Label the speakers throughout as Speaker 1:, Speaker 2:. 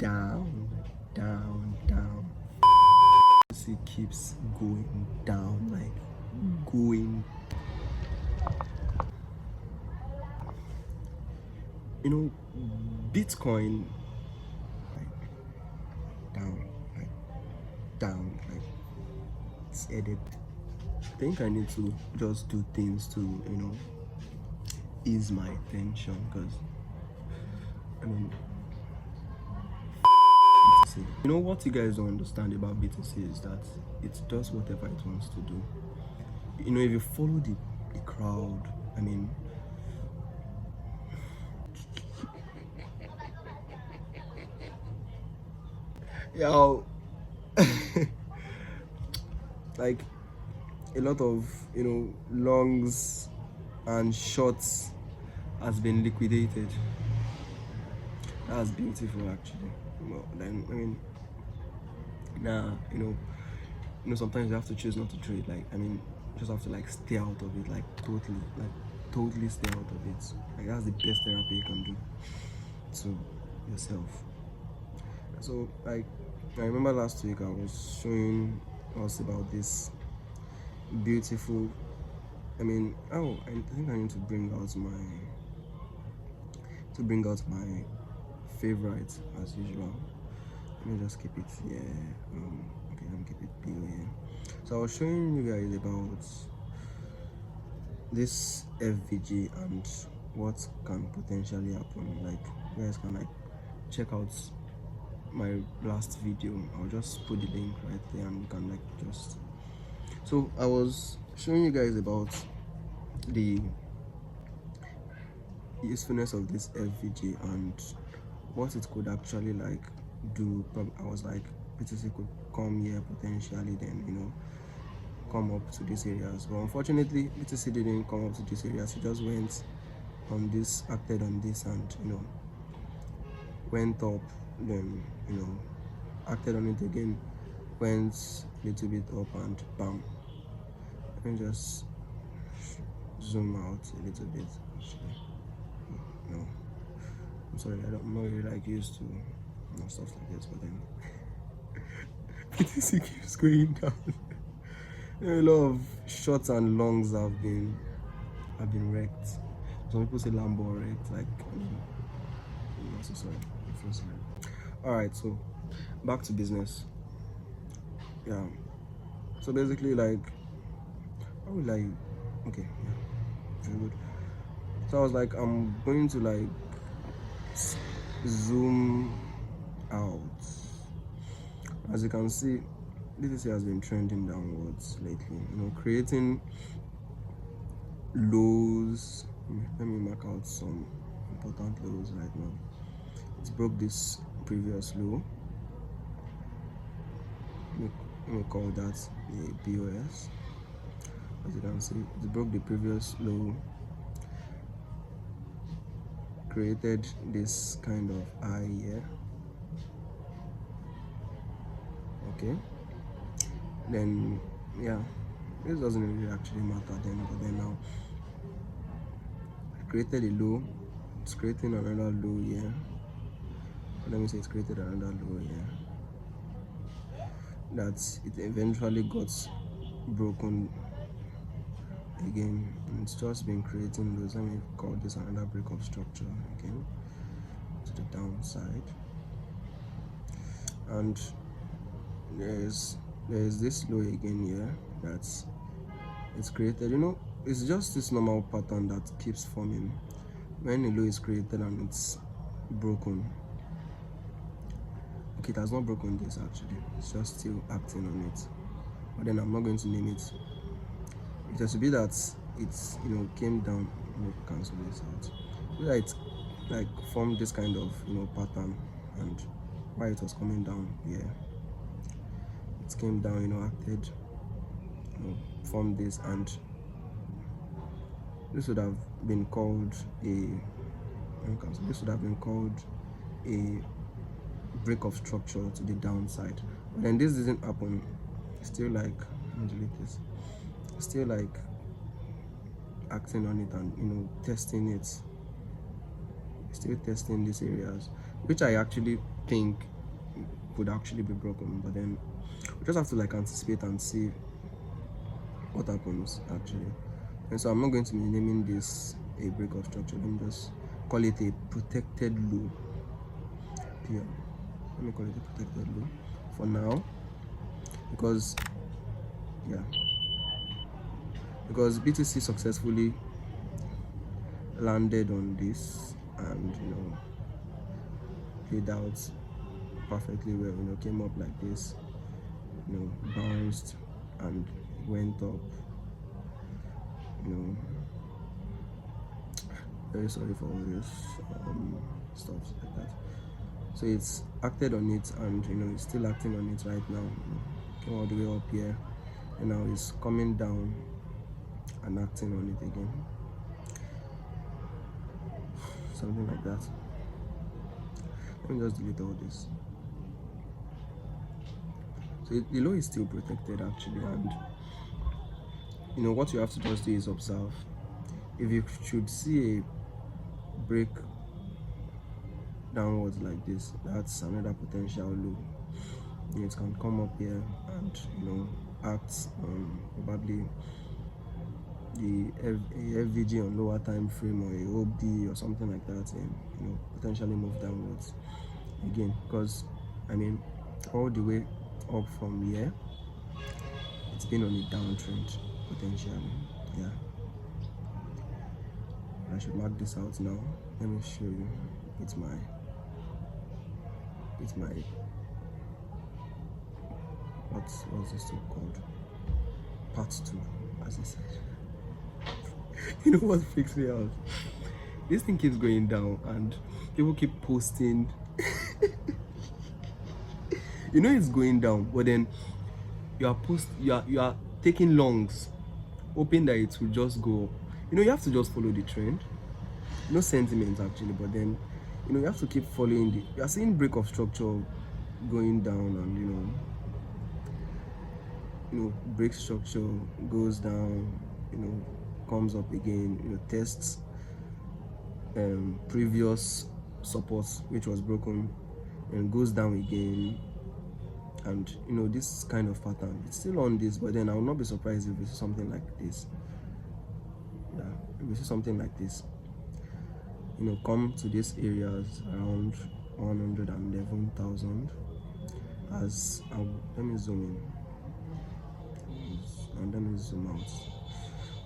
Speaker 1: down, down, down. It keeps going down, like going. You know, Bitcoin, like down, like down, like it's headed. I think I need to just do things to, ease my tension, because I mean, BTC. You know what you guys don't understand about BTC is that it does whatever it wants to do. You know, if you follow the crowd, I mean, yo, like a lot of longs and shorts has been liquidated. That's beautiful, actually. Well, then I mean, sometimes you have to choose not to trade. Like, I mean, just have to like stay out of it, like totally stay out of it. Like, that's the best therapy you can do to yourself. So, like, I remember last week I was showing us about this beautiful. I mean, I think I need to bring out my favorite as usual. Let me just keep it here. Okay, let me keep it below here. So I was showing you guys about this FVG and what can potentially happen. Like, you guys can like check out my last video. I'll just put the link right there and you can like just. So I was showing you guys about the usefulness of this FVG and what it could actually like do. I was like, BTC could come here potentially, then come up to these areas, but unfortunately BTC didn't come up to these areas. It just went on this, acted on this, and went up, then acted on it again, went a little bit up, and bam. Let me just zoom out a little bit. Actually, no, I'm sorry, I'm not really like used to stuff like this, but then BTC keeps going down. A lot of shorts and longs have been wrecked. Some people say Lambo wrecked. Like, I'm so sorry. I'm so sorry. All right, so back to business. Yeah. So basically, like, how will I? Okay, yeah, very good. So I was like, I'm going to like zoom out. As you can see, BTC has been trending downwards lately, creating lows. Let me mark out some important lows right now. It broke this previous low. Let me call that the BOS. As you can see, it broke the previous low, created this kind of high here. Okay, then yeah, this doesn't really actually matter then, but then now it created a low. It's creating another low here. Let me say it's created another low here that it eventually got broken again, and it's just been creating those. Let me call this another break of structure again to the downside, and there's this low again here that's it's created. It's just this normal pattern that keeps forming when a low is created and it's broken. Okay, it has not broken this actually, it's just still acting on it, but then I'm not going to name it. It has to be that it's came down. Cancel this out. So that it like formed this kind of pattern, and while it was coming down here, it came down, acted, formed this, and this would have been called a break of structure to the downside. But then this didn't happen. It's still like, let me delete this. It's still like acting on it and testing it. Still testing these areas, which I actually think would actually be broken, but then we just have to like anticipate and see what happens actually. And so I'm not going to be naming this a break of structure. Let me just call it a protected low. Yeah, let me call it a protected low for now, because BTC successfully landed on this and played out perfectly well. Came up like this, bounced and went up. Very sorry for all this stuff like that. So it's acted on it, and it's still acting on it right now. Came all the way up here, and now it's coming down and acting on it again, something like that. Let me just delete all this. So the low is still protected actually, and what you have to just do is observe. If you should see a break downwards like this, that's another potential low. It can come up here and act on probably the FVG on lower time frame, or a OBD or something like that, and potentially move downwards again, because all the way up from here it's been on a downtrend potentially. Yeah, I should mark this out now. Let me show you. It's my what's this thing called? Part 2, as he said. You know what freaks me out? This thing keeps going down and people keep posting. It's going down, but then you are taking longs, hoping that it will just go up. You have to just follow the trend. No sentiment actually, but then you have to keep following you are seeing break of structure going down, and break structure, goes down, comes up again, tests previous supports which was broken, and goes down again. And this kind of pattern, it's still on this, but then I will not be surprised if we see something like this. Yeah, if we see something like this, come to these areas around 111,000. As let me zoom in and let me zoom out.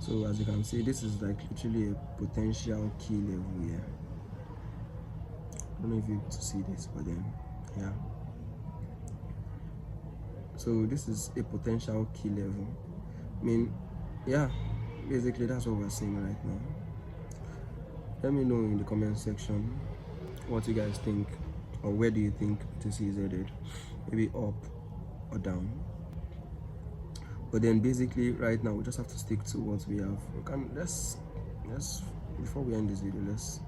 Speaker 1: So as you can see, this is like literally a potential key level here. I don't know if you get to see this, but then yeah. So this is a potential key level. Yeah, basically that's what we're seeing right now. Let me know in the comment section what you guys think, or where do you think BTC is headed, maybe up or down. But then basically right now we just have to stick to what we have. Let's before we end this video, let's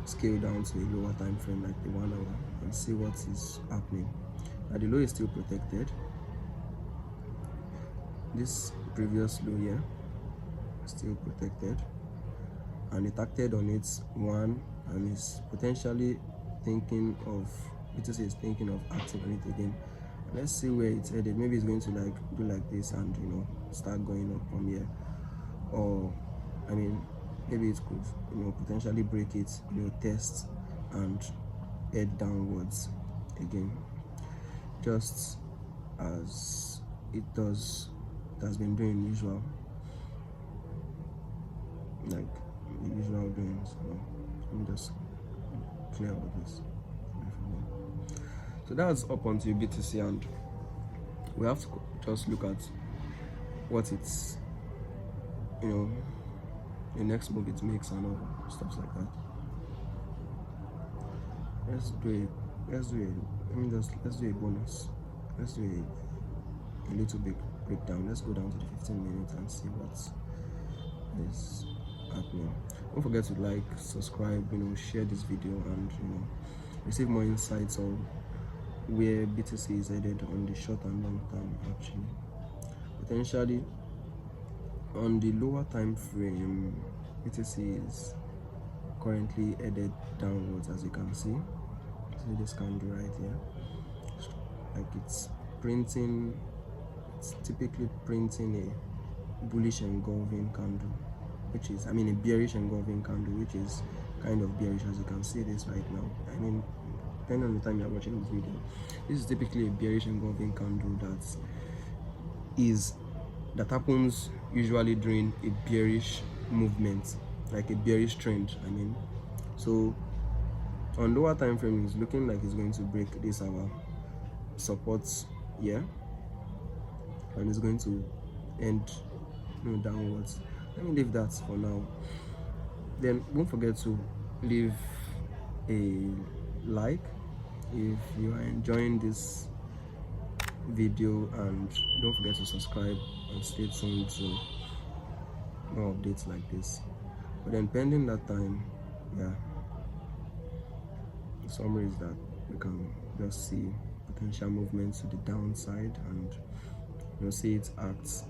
Speaker 1: scale down to a lower time frame, like the 1 hour, and see what is happening. Now the low is still protected. This previous low here is still protected, and it acted on its one, and is potentially thinking of BTC is thinking of acting on it again. Let's see where it's headed. Maybe it's going to like do like this and start going up from here, or maybe it could potentially break it, test and head downwards again, just as it has been doing usual, like the usual doings. Let me just clear all this. So that's up onto BTC, and we have to just look at what it's the next move it makes and all stuff like that. Let's do a bonus. Let's do a little bit breakdown. Let's go down to the 15 minutes and see what is happening. Don't forget to like, subscribe, share this video, and receive more insights on where BTC is headed on the short and long term. Actually, potentially on the lower time frame, BTC is currently headed downwards, as you can see. see this candle right here, like it's typically printing a bullish engulfing candle, which is, I mean, a bearish engulfing candle, which is kind of bearish, as you can see this right now. I mean, depending on the time you're watching this video, this is typically a bearish engulfing candle that happens usually during a bearish movement, like a bearish trend, I mean. So on lower time frame, it's looking like it's going to break this our support here, and it's going to end downwards. Let me leave that for now. Then don't forget to leave a like if you are enjoying this video, and don't forget to subscribe and stay tuned to more updates like this. But then pending that time, yeah, the summary is that we can just see potential movements to the downside, and you'll see it acts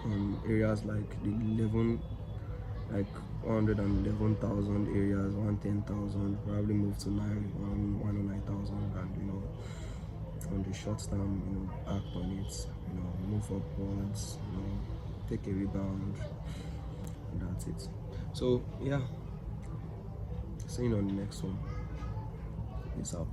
Speaker 1: on areas like the 111,000 areas, 110,000, probably move to 109,000, and on the short term, act on it, move upwards, take a rebound, and that's it. So yeah, see you on the next one. Peace out.